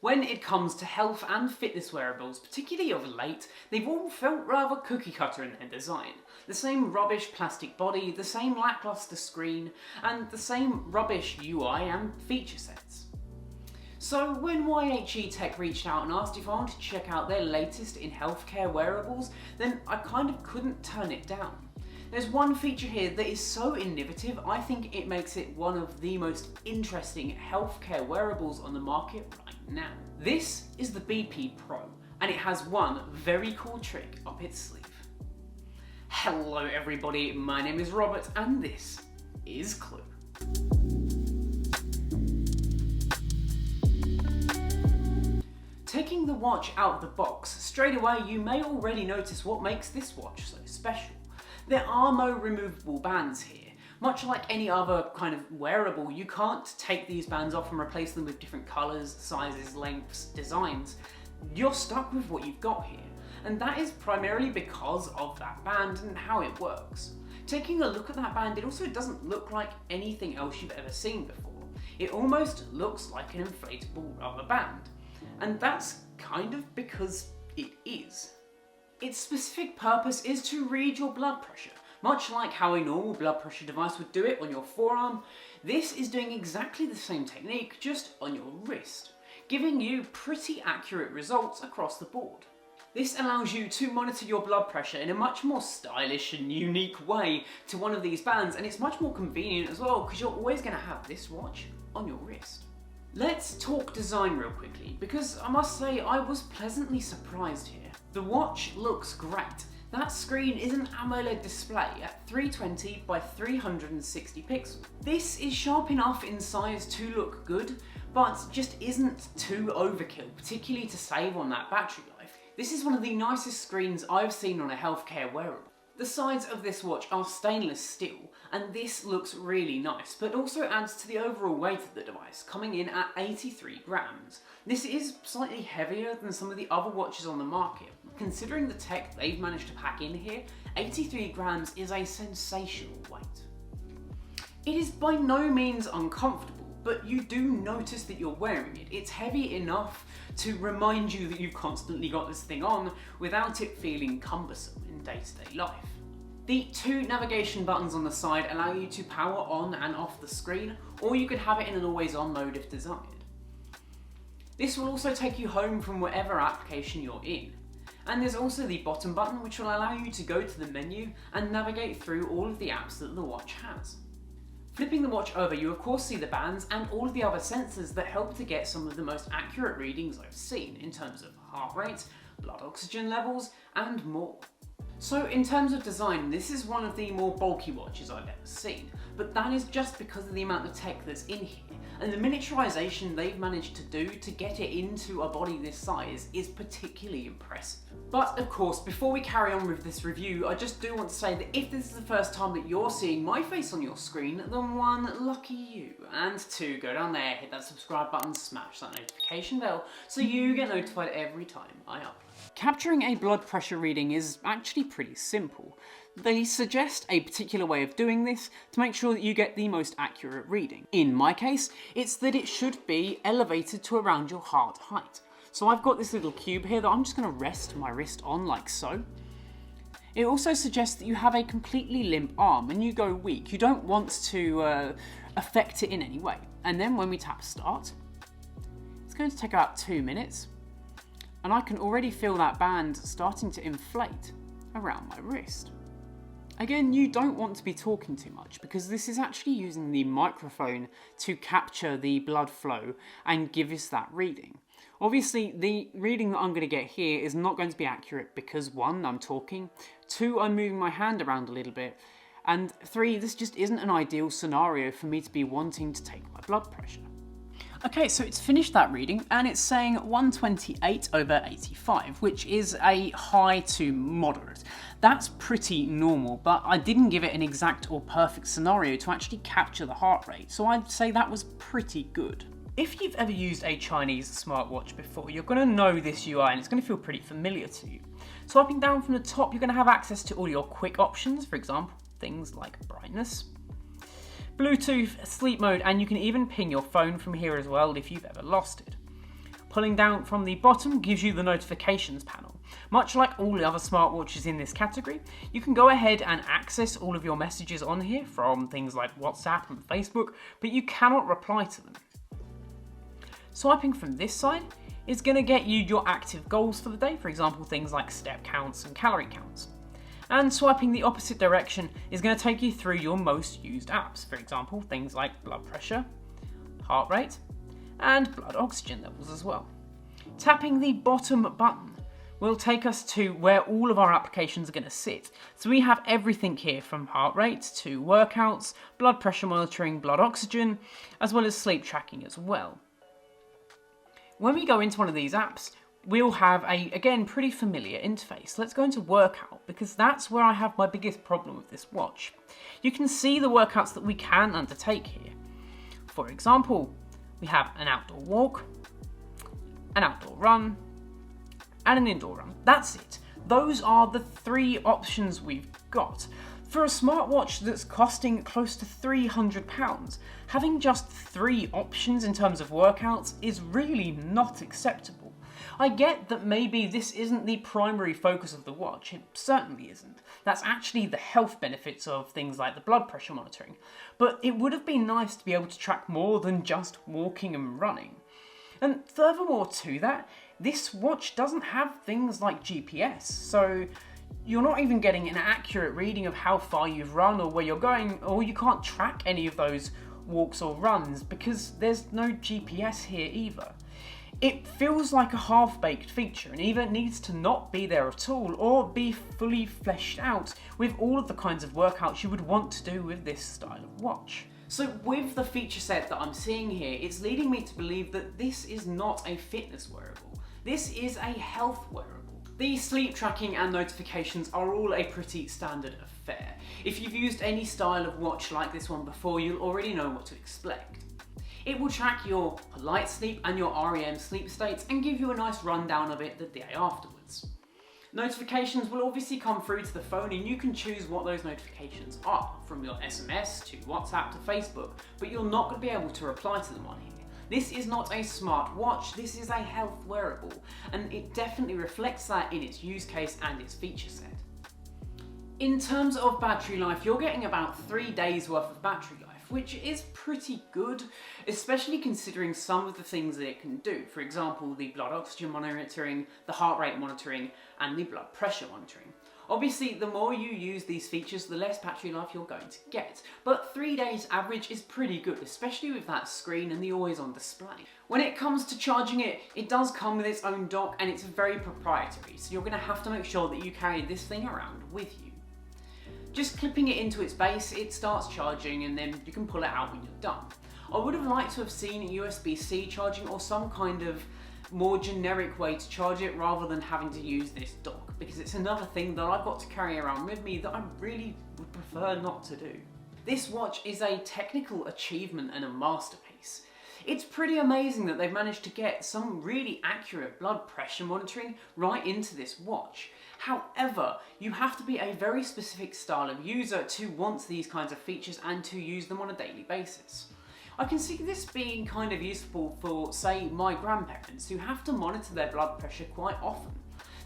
When it comes to health and fitness wearables, particularly of late, they've all felt rather cookie cutter in their design. The same rubbish plastic body, the same lackluster screen, and the same rubbish UI and feature sets. So when YHE Tech reached out and asked if I wanted to check out their latest in healthcare wearables, then I kind of couldn't turn it down. There's one feature here that is so innovative, I think it makes it one of the most interesting healthcare wearables on the market right now. This is the BP Pro, and it has one very cool trick up its sleeve. Hello everybody, my name is Robert, and this is Clue. Taking the watch out of the box, straight away you may already notice what makes this watch so special. There are no removable bands here. Much like any other kind of wearable, you can't take these bands off and replace them with different colours, sizes, lengths, designs. You're stuck with what you've got here. And that is primarily because of that band and how it works. Taking a look at that band, it also doesn't look like anything else you've ever seen before. It almost looks like an inflatable rubber band. And that's kind of because it is. Its specific purpose is to read your blood pressure. Much like how a normal blood pressure device would do it on your forearm, this is doing exactly the same technique, just on your wrist, giving you pretty accurate results across the board. This allows you to monitor your blood pressure in a much more stylish and unique way to one of these bands, and it's much more convenient as well because you're always going to have this watch on your wrist. Let's talk design real quickly, because I must say I was pleasantly surprised here. The watch looks great. That screen is an AMOLED display at 320 by 360 pixels. This is sharp enough in size to look good, but just isn't too overkill, particularly to save on that battery life. This is one of the nicest screens I've seen on a healthcare wearable. The sides of this watch are stainless steel, and this looks really nice, but also adds to the overall weight of the device, coming in at 83 grams. This is slightly heavier than some of the other watches on the market. Considering the tech they've managed to pack in here, 83 grams is a sensational weight. It is by no means uncomfortable, but you do notice that you're wearing it. It's heavy enough to remind you that you've constantly got this thing on without it feeling cumbersome in day-to-day life. The two navigation buttons on the side allow you to power on and off the screen, or you could have it in an always-on mode if desired. This will also take you home from whatever application you're in. And there's also the bottom button, which will allow you to go to the menu and navigate through all of the apps that the watch has. Flipping the watch over, you of course see the bands and all of the other sensors that help to get some of the most accurate readings I've seen in terms of heart rate, blood oxygen levels, and more. So in terms of design, this is one of the more bulky watches I've ever seen, but that is just because of the amount of tech that's in here, and the miniaturization they've managed to do to get it into a body this size is particularly impressive. But of course, before we carry on with this review, I just do want to say that if this is the first time that you're seeing my face on your screen, then one, lucky you, and two, go down there, hit that subscribe button, smash that notification bell, so you get notified every time I upload. Capturing a blood pressure reading is actually pretty simple. They suggest a particular way of doing this to make sure that you get the most accurate reading. In my case, it's that it should be elevated to around your heart height. So I've got this little cube here that I'm just going to rest my wrist on like so. It also suggests that you have a completely limp arm and you go weak. You don't want to affect it in any way. And then when we tap start, it's going to take about 2 minutes. And I can already feel that band starting to inflate around my wrist. Again, you don't want to be talking too much because this is actually using the microphone to capture the blood flow and give us that reading. Obviously, the reading that I'm going to get here is not going to be accurate because 1, I'm talking, 2, I'm moving my hand around a little bit, and 3, this just isn't an ideal scenario for me to be wanting to take my blood pressure. Okay, so it's finished that reading and it's saying 128/85, which is a high to moderate. That's pretty normal, but I didn't give it an exact or perfect scenario to actually capture the heart rate, so I'd say that was pretty good. If you've ever used a Chinese smartwatch before, you're going to know this UI and it's going to feel pretty familiar to you. Swiping down from the top, you're going to have access to all your quick options, for example, things like brightness, Bluetooth, sleep mode, and you can even ping your phone from here as well if you've ever lost it. Pulling down from the bottom gives you the notifications panel. Much like all the other smartwatches in this category, you can go ahead and access all of your messages on here from things like WhatsApp and Facebook, but you cannot reply to them. Swiping from this side is going to get you your active goals for the day, for example things like step counts and calorie counts. And swiping the opposite direction is going to take you through your most used apps, for example things like blood pressure, heart rate, and blood oxygen levels as well. Tapping the bottom button will take us to where all of our applications are going to sit. So we have everything here from heart rate to workouts, blood pressure monitoring, blood oxygen, as well as sleep tracking as well. When we go into one of these apps, we'll have a, again, pretty familiar interface. Let's go into workout, because that's where I have my biggest problem with this watch. You can see the workouts that we can undertake here. For example, we have an outdoor walk, an outdoor run, and an indoor run. That's it. Those are the 3 options we've got. For a smartwatch that's costing close to £300, having just 3 options in terms of workouts is really not acceptable. I get that maybe this isn't the primary focus of the watch, it certainly isn't. That's actually the health benefits of things like the blood pressure monitoring. But it would have been nice to be able to track more than just walking and running. And furthermore to that, this watch doesn't have things like GPS, so you're not even getting an accurate reading of how far you've run or where you're going, or you can't track any of those walks or runs because there's no GPS here either. It feels like a half-baked feature and either needs to not be there at all or be fully fleshed out with all of the kinds of workouts you would want to do with this style of watch. So with the feature set that I'm seeing here, it's leading me to believe that this is not a fitness wearable. This is a health wearable. The sleep tracking and notifications are all a pretty standard affair. If you've used any style of watch like this one before, you'll already know what to expect. It will track your light sleep and your REM sleep states and give you a nice rundown of it the day afterwards. Notifications will obviously come through to the phone and you can choose what those notifications are, from your SMS to WhatsApp to Facebook, but you're not going to be able to reply to them on here. This is not a smart watch, this is a health wearable, and it definitely reflects that in its use case and its feature set. In terms of battery life, you're getting about 3 days worth of battery life, which is pretty good, especially considering some of the things that it can do. For example, the blood oxygen monitoring, the heart rate monitoring, and the blood pressure monitoring. Obviously, the more you use these features, the less battery life you're going to get. But 3 days average is pretty good, especially with that screen and the always-on display. When it comes to charging it, it does come with its own dock and it's very proprietary, so you're going to have to make sure that you carry this thing around with you. Just clipping it into its base, it starts charging and then you can pull it out when you're done. I would have liked to have seen USB-C charging or some kind of more generic way to charge it rather than having to use this dock, because it's another thing that I've got to carry around with me that I really would prefer not to do. This watch is a technical achievement and a masterpiece. It's pretty amazing that they've managed to get some really accurate blood pressure monitoring right into this watch. However, you have to be a very specific style of user to want these kinds of features and to use them on a daily basis. I can see this being kind of useful for, say, my grandparents who have to monitor their blood pressure quite often.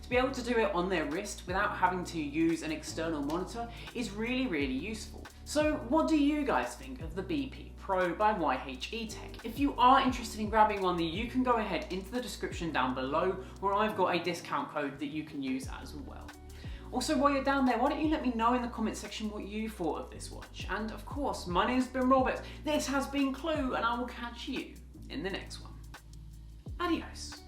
To be able to do it on their wrist without having to use an external monitor is really, really useful. So what do you guys think of the BP Pro by YHE Tech? If you are interested in grabbing one, then you can go ahead into the description down below where I've got a discount code that you can use as well. Also, while you're down there, why don't you let me know in the comment section what you thought of this watch? And of course, my name's been Robert, this has been Clue, and I will catch you in the next one. Adios.